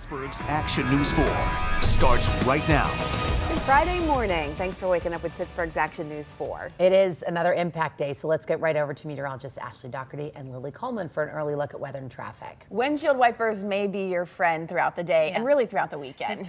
Pittsburgh's Action News 4 starts right now. Good Friday morning. Thanks for waking up with Pittsburgh's Action News 4. It is another impact day, so let's get right over to meteorologist Ashley Dougherty and Lily Coleman for an early look at weather and traffic. Windshield wipers may be your friend throughout the day and really throughout the weekend.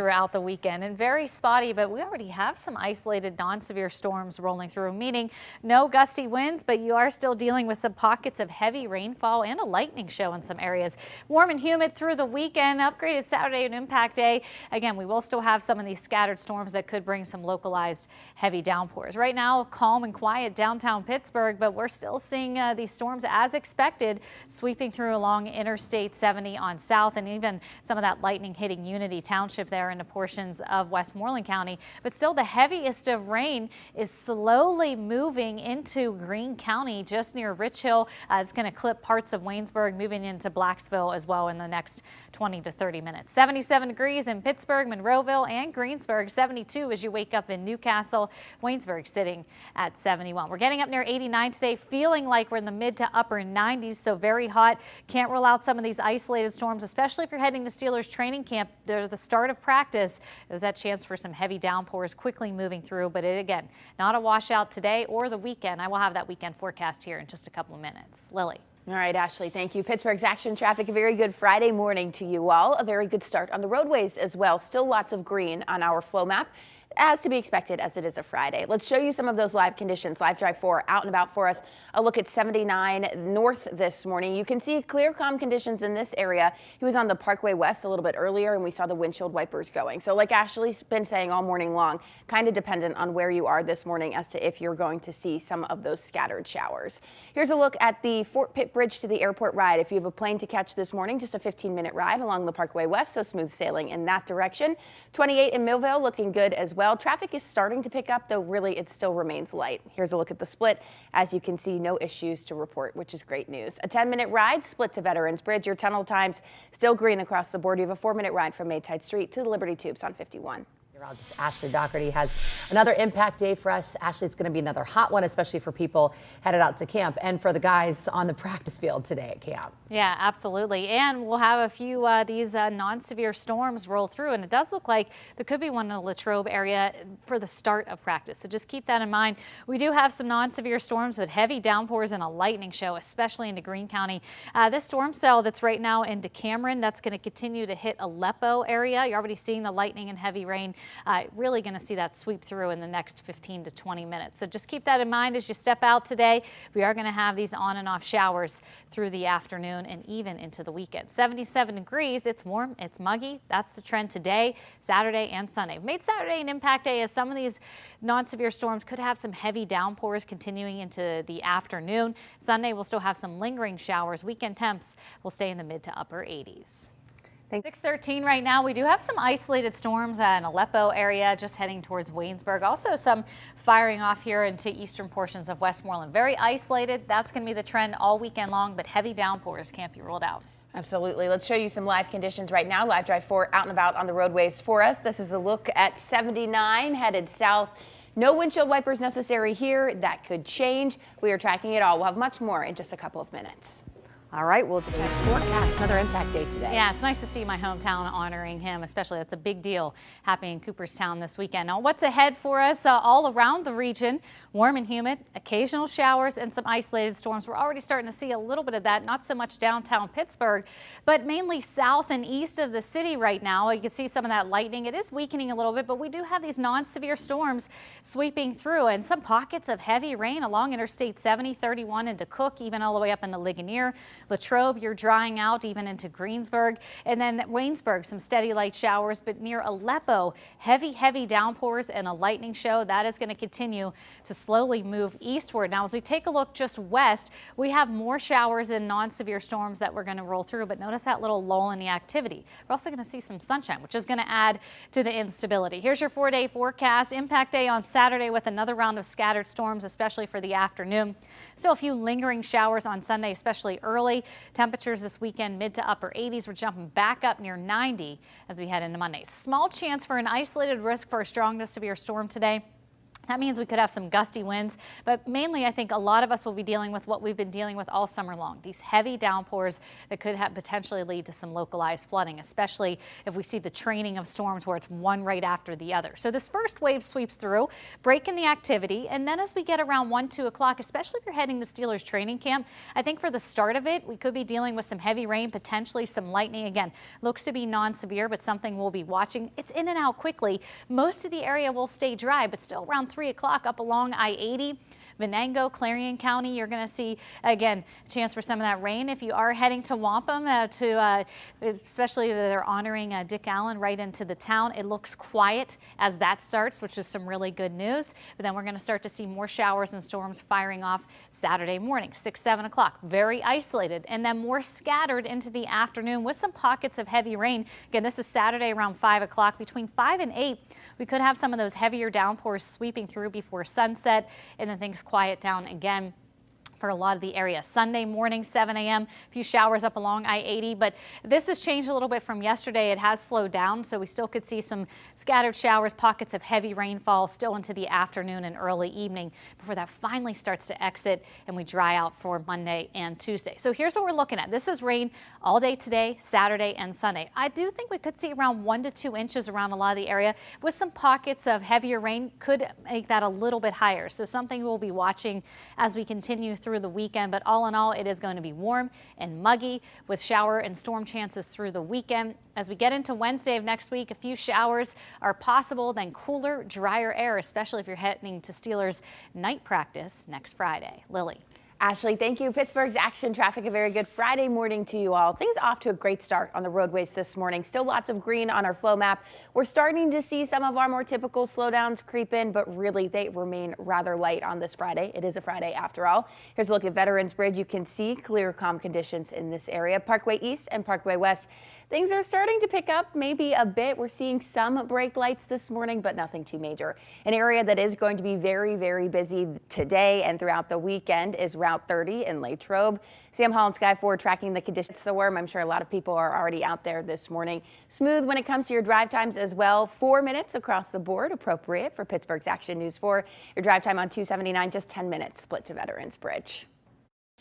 And very spotty, but we already have some isolated non-severe storms rolling through, meaning no gusty winds, but you are still dealing with some pockets of heavy rainfall and a lightning show in some areas. Warm and humid through the weekend, upgraded Saturday and impact day. Again, we will still have some of these scattered storms that could bring some localized heavy downpours. Right now, calm and quiet downtown Pittsburgh, but we're still seeing these storms as expected sweeping through along Interstate 70 on south, and even some of that lightning hitting Unity Township there into portions of Westmoreland County. But still, the heaviest of rain is slowly moving into Greene County just near Rich Hill. It's going to clip parts of Waynesburg, moving into Blacksville as well in the next 20 to 30 minutes. 77 degrees in Pittsburgh, Monroeville, and Greensburg. 72 as you wake up in Newcastle. Waynesburg sitting at 71. We're getting up near 89 today, feeling like we're in the mid to upper 90s, so very hot. Can't rule out some of these isolated storms, especially if you're heading to Steelers training camp. They're the start of practice. There's that chance for some heavy downpours quickly moving through, but again, not a washout today or the weekend. I will have that weekend forecast here in just a couple of minutes. Lily. All right, Ashley, thank you. Pittsburgh's Action Traffic, a very good Friday morning to you all. A very good start on the roadways as well. Still lots of green on our flow map, as to be expected as it is a Friday. Let's show you some of those live conditions. Live Drive 4 out and about for us. A look at 79 north this morning. You can see clear, calm conditions in this area. He was on the Parkway West a little bit earlier, and we saw the windshield wipers going. So like Ashley's been saying all morning long, kind of dependent on where you are this morning as to if you're going to see some of those scattered showers. Here's a look at the Fort Pitt Bridge to the airport ride. If you have a plane to catch this morning, just a 15-minute ride along the Parkway West, so smooth sailing in that direction. 28 in Millville looking good as well. Traffic is starting to pick up, though really it still remains light. Here's a look at the split. As you can see, no issues to report, which is great news. A 10-minute ride split to Veterans Bridge. Your tunnel times still green across the board. You have a 4-minute ride from Maytide Street to the Liberty Tubes on 51. Meteorologist Ashley Dougherty has another impact day for us. Ashley, it's going to be another hot one, especially for people headed out to camp and for the guys on the practice field today at camp. Yeah, absolutely. And we'll have a few these non-severe storms roll through, and it does look like there could be one in the Latrobe area for the start of practice. So just keep that in mind. We do have some non-severe storms with heavy downpours and a lightning show, especially into Greene County. This storm cell that's right now into Cameron, that's going to continue to hit Aleppo area. You're already seeing the lightning and heavy rain. Really going to see that sweep through in the next 15 to 20 minutes. So just keep that in mind as you step out today. We are going to have these on and off showers through the afternoon and even into the weekend. 77 degrees. It's warm. It's muggy. That's the trend today, Saturday and Sunday. Made Saturday an impact day as some of these non-severe storms could have some heavy downpours continuing into the afternoon. Sunday we'll still have some lingering showers. Weekend temps will stay in the mid to upper 80s. 6:13 right now. We do have some isolated storms in Aleppo area, just heading towards Waynesburg. Also some firing off here into eastern portions of Westmoreland. Very isolated. That's going to be the trend all weekend long, but heavy downpours can't be ruled out. Absolutely. Let's show you some live conditions right now. Live Drive 4 out and about on the roadways for us. This is a look at 79 headed south. No windshield wipers necessary here. That could change. We are tracking it all. We'll have much more in just a couple of minutes. All right, we'll just Forecast another impact day today. Yeah, it's nice to see my hometown honoring him, especially. That's a big deal happening in Cooperstown this weekend. Now, what's ahead for us all around the region? Warm and humid, occasional showers, and some isolated storms. We're already starting to see a little bit of that, not so much downtown Pittsburgh, but mainly south and east of the city right now. You can see some of that lightning. It is weakening a little bit, but we do have these non-severe storms sweeping through, and some pockets of heavy rain along Interstate 70, 31 into Cook, even all the way up into Ligonier. Latrobe, you're drying out even into Greensburg, and then Waynesburg, some steady light showers, but near Aleppo, heavy downpours and a lightning show. That is going to continue to slowly move eastward. Now, as we take a look just west, we have more showers and non-severe storms that we're going to roll through, but notice that little lull in the activity. We're also going to see some sunshine, which is going to add to the instability. Here's your 4-day forecast. Impact day on Saturday with another round of scattered storms, especially for the afternoon. Still a few lingering showers on Sunday, especially early. Temperatures this weekend mid to upper 80s. We're jumping back up near 90 as we head into Monday. Small chance for an isolated risk for a strong to severe storm today. That means we could have some gusty winds, but mainly I think a lot of us will be dealing with what we've been dealing with all summer long. These heavy downpours that could potentially lead to some localized flooding, especially if we see the training of storms where it's one right after the other. So this first wave sweeps through, breaking the activity, and then as we get around 1, 2 o'clock, especially if you're heading to Steelers training camp, I think for the start of it, we could be dealing with some heavy rain, potentially some lightning. Again, looks to be non-severe, but something we'll be watching. It's in and out quickly. Most of the area will stay dry, but still around 3 o'clock up along I-80. Venango, Clarion County, you're going to see, again, a chance for some of that rain. If you are heading to Wampum, especially if they're honoring Dick Allen right into the town, it looks quiet as that starts, which is some really good news. But then we're going to start to see more showers and storms firing off Saturday morning, 6, 7 o'clock. Very isolated, and then more scattered into the afternoon with some pockets of heavy rain. Again, this is Saturday around 5 o'clock. Between 5 and 8, we could have some of those heavier downpours sweeping through before sunset, and then things quiet down again for a lot of the area. Sunday morning, 7 a.m., a few showers up along I-80, but this has changed a little bit from yesterday. It has slowed down, so we still could see some scattered showers, pockets of heavy rainfall still into the afternoon and early evening before that finally starts to exit and we dry out for Monday and Tuesday. So here's what we're looking at. This is rain all day today, Saturday and Sunday. I do think we could see around 1 to 2 inches around a lot of the area with some pockets of heavier rain could make that a little bit higher. So something we'll be watching as we continue through the weekend, but all in all, it is going to be warm and muggy with shower and storm chances through the weekend. As we get into Wednesday of next week, a few showers are possible, then cooler, drier air, especially if you're heading to Steelers night practice next Friday. Lily. Ashley, thank you. Pittsburgh's Action Traffic, a very good Friday morning to you all. Things off to a great start on the roadways this morning. Still lots of green on our flow map. We're starting to see some of our more typical slowdowns creep in, but really they remain rather light on this Friday. It is a Friday after all. Here's a look at Veterans Bridge. You can see clear, calm conditions in this area. Parkway East and Parkway West. Things are starting to pick up maybe a bit. We're seeing some brake lights this morning, but nothing too major. An area that is going to be very, very busy today and throughout the weekend is Route 30 in Latrobe. Sam Hall and Sky 4 tracking the conditions of the worm. I'm sure a lot of people are already out there this morning. Smooth when it comes to your drive times as well. 4 minutes across the board, appropriate for Pittsburgh's Action News 4. Your drive time on 279, just 10 minutes split to Veterans Bridge.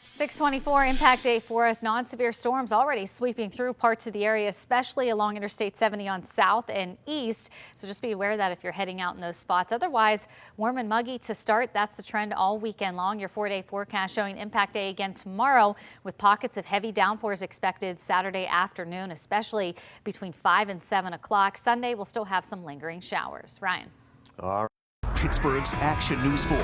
624 impact day for us. Non-severe storms already sweeping through parts of the area, especially along Interstate 70 on south and east. So just be aware of that if you're heading out in those spots. Otherwise, warm and muggy to start. That's the trend all weekend long. Your 4-day forecast showing impact day again tomorrow with pockets of heavy downpours expected Saturday afternoon, especially between 5 and 7 o'clock. Sunday, we'll still have some lingering showers. Ryan. All right. Pittsburgh's Action News 4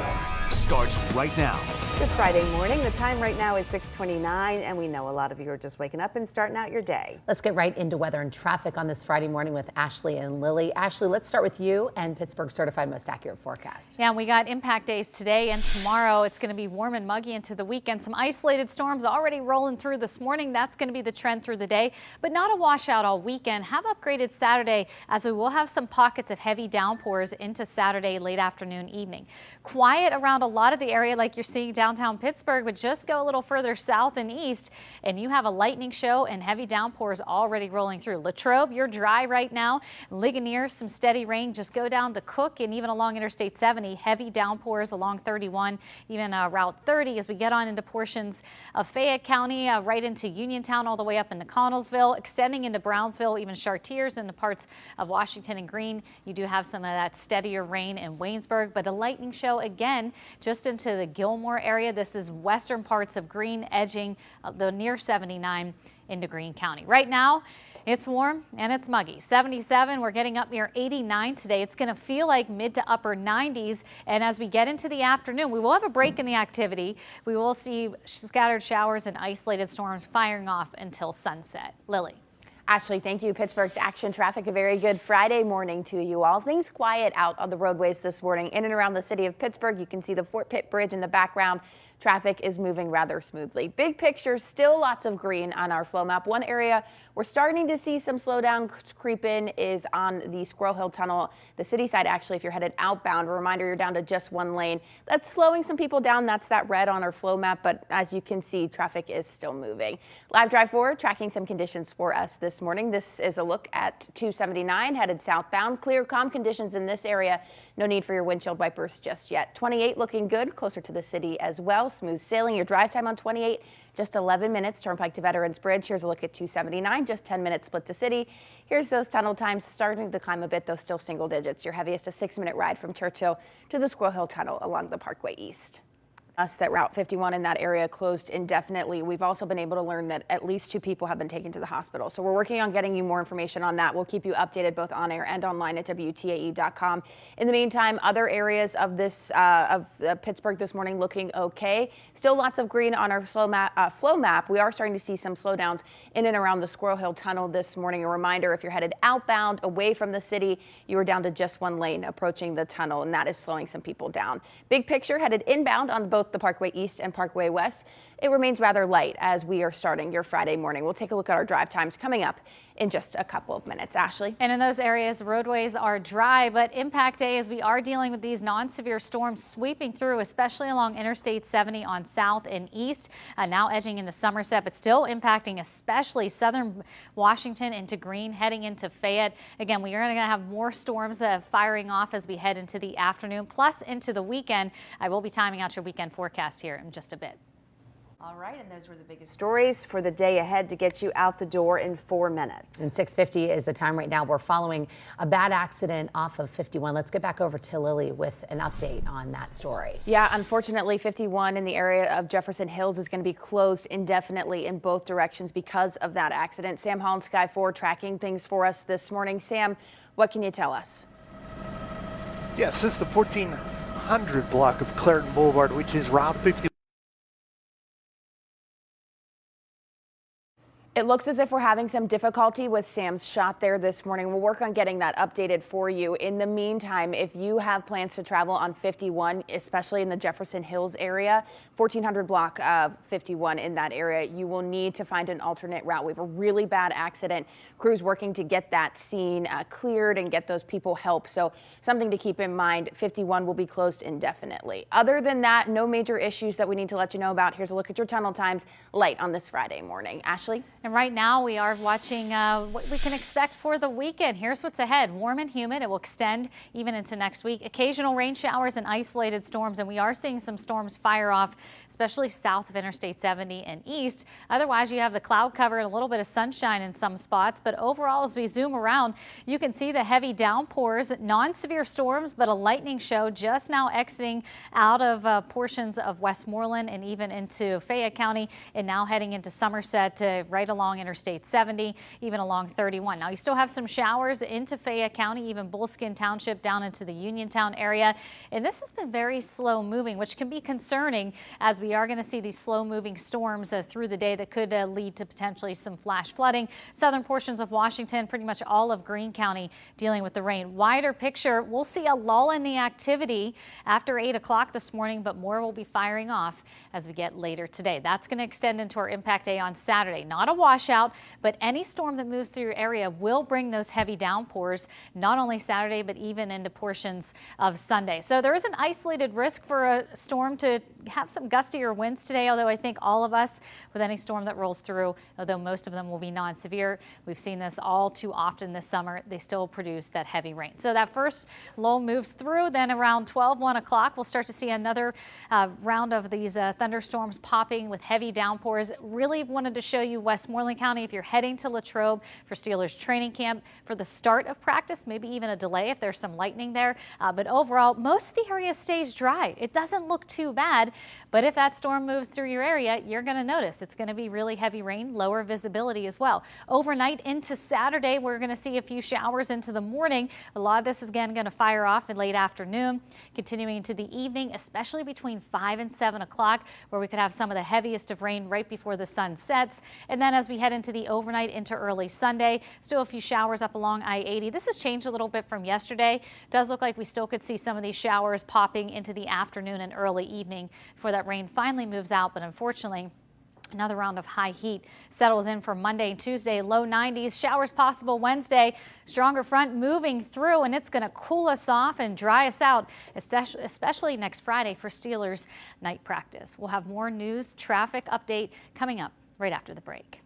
starts right now. Good Friday morning. The time right now is 6:29, and we know a lot of you are just waking up and starting out your day. Let's get right into weather and traffic on this Friday morning with Ashley and Lily. Ashley, let's start with you and Pittsburgh's certified most accurate forecast. Yeah, we got impact days today and tomorrow. It's going to be warm and muggy into the weekend. Some isolated storms already rolling through this morning. That's going to be the trend through the day, but not a washout all weekend. Have upgraded Saturday as we will have some pockets of heavy downpours into Saturday late afternoon, evening. Quiet around a lot of the area like you're seeing downtown Pittsburgh, but just go a little further south and east and you have a lightning show and heavy downpours already rolling through. Latrobe, you're dry right now. Ligonier, some steady rain. Just go down to Cook and even along Interstate 70, heavy downpours along 31, even Route 30 as we get on into portions of Fayette County, right into Uniontown, all the way up into Connellsville, extending into Brownsville, even Chartiers and the parts of Washington and Greene. You do have some of that steadier rain in Waynesburg, but a lightning show again just into the Gilmore area. This is western parts of Greene, edging the near 79 into Greene County. Right now, it's warm and it's muggy. 77, we're getting up near 89 today. It's going to feel like mid to upper 90s. And as we get into the afternoon, we will have a break in the activity. We will see scattered showers and isolated storms firing off until sunset. Lily. Ashley, thank you. Pittsburgh's Action Traffic, a very good Friday morning to you all. Things quiet out on the roadways this morning in and around the city of Pittsburgh. You can see the Fort Pitt Bridge in the background. Traffic is moving rather smoothly. Big picture, still lots of green on our flow map. One area we're starting to see some slowdown creep in is on the Squirrel Hill Tunnel, the city side. Actually, if you're headed outbound, a reminder you're down to just one lane. That's slowing some people down. That's that red on our flow map. But as you can see, traffic is still moving. Live Drive 4 tracking some conditions for us this morning. This is a look at 279 headed southbound. Clear, calm conditions in this area No need for your windshield wipers just yet. 28 looking good, closer to the city as well. Smooth sailing. Your drive time on 28, just 11 minutes. Turnpike to Veterans Bridge. Here's a look at 279, just 10 minutes split to city. Here's those tunnel times starting to climb a bit, though still single digits. Your heaviest, a 6-minute ride from Churchill to the Squirrel Hill Tunnel along the Parkway East. That Route 51 in that area closed indefinitely. We've also been able to learn that at least 2 people have been taken to the hospital. So we're working on getting you more information on that. We'll keep you updated both on air and online at WTAE.com. In the meantime, other areas of Pittsburgh this morning looking okay. Still lots of green on our flow map. We are starting to see some slowdowns in and around the Squirrel Hill Tunnel this morning. A reminder, if you're headed outbound away from the city, you are down to just 1 lane approaching the tunnel, and that is slowing some people down. Big picture, headed inbound on both the Parkway East and Parkway West. It remains rather light as we are starting your Friday morning. We'll take a look at our drive times coming up in just a couple of minutes. Ashley? And in those areas, roadways are dry, but impact day as we are dealing with these non-severe storms sweeping through, especially along Interstate 70 on south and east, now edging into Somerset, but still impacting especially southern Washington into Greene, heading into Fayette. Again, we are going to have more storms firing off as we head into the afternoon, plus into the weekend. I will be timing out your weekend forecast here in just a bit. All right, and those were the biggest stories for the day ahead to get you out the door in 4 minutes. And 6:50 is the time right now. We're following a bad accident off of 51. Let's get back over to Lily with an update on that story. Yeah, unfortunately, 51 in the area of Jefferson Hills is going to be closed indefinitely in both directions because of that accident. Sam Hall and Sky 4 tracking things for us this morning. Sam, what can you tell us? Yes, this is the 1400 block of Clarendon Boulevard, which is Route 50. It looks as if we're having some difficulty with Sam's shot there this morning. We'll work on getting that updated for you. In the meantime, if you have plans to travel on 51, especially in the Jefferson Hills area, 1400 block of 51 in that area, you will need to find an alternate route. We have a really bad accident. Crews working to get that scene cleared and get those people help. So something to keep in mind, 51 will be closed indefinitely. Other than that, no major issues that we need to let you know about. Here's a look at your tunnel times light on this Friday morning. Ashley? And right now we are watching what we can expect for the weekend. Here's what's ahead. Warm and humid. It will extend even into next week. Occasional rain showers and isolated storms. And we are seeing some storms fire off, especially south of Interstate 70 and east. Otherwise, you have the cloud cover and a little bit of sunshine in some spots. But overall, as we zoom around, you can see the heavy downpours, non-severe storms, but a lightning show just now exiting out of portions of Westmoreland and even into Fayette County, and now heading into Somerset right along Interstate 70, even along 31. Now you still have some showers into Fayette County, even Bullskin Township down into the Uniontown area. And this has been very slow moving, which can be concerning as we are going to see these slow moving storms through the day that could lead to potentially some flash flooding. Southern portions of Washington, pretty much all of Greene County dealing with the rain. Wider picture, we'll see a lull in the activity after 8 o'clock this morning, but more will be firing off as we get later today. That's going to extend into our impact day on Saturday. Not a washout, but any storm that moves through your area will bring those heavy downpours, not only Saturday, but even into portions of Sunday. So there is an isolated risk for a storm to have some gustier winds today, although I think all of us with any storm that rolls through, although most of them will be non-severe, we've seen this all too often this summer, they still produce that heavy rain. So that first low moves through, then around 1 o'clock, we'll start to see another round of these thunderstorms popping with heavy downpours. Really wanted to show you Westmoreland County if you're heading to Latrobe for Steelers training camp for the start of practice, maybe even a delay if there's some lightning there. But overall, most of the area stays dry. It doesn't look too bad, but if that storm moves through your area, you're going to notice it's going to be really heavy rain, lower visibility as well. Overnight into Saturday, we're going to see a few showers into the morning. A lot of this is again going to fire off in late afternoon, continuing into the evening, especially between 5 and 7 o'clock, where we could have some of the heaviest of rain right before the sun sets. And then as we head into the overnight into early Sunday, still a few showers up along I-80. This has changed a little bit from yesterday. It does look like we still could see some of these showers popping into the afternoon and early evening before that rain finally moves out. But unfortunately, another round of high heat settles in for Monday and Tuesday, low 90s. Showers possible Wednesday. Stronger front moving through, and it's going to cool us off and dry us out, especially next Friday for Steelers night practice. We'll have more news, traffic update coming up right after the break.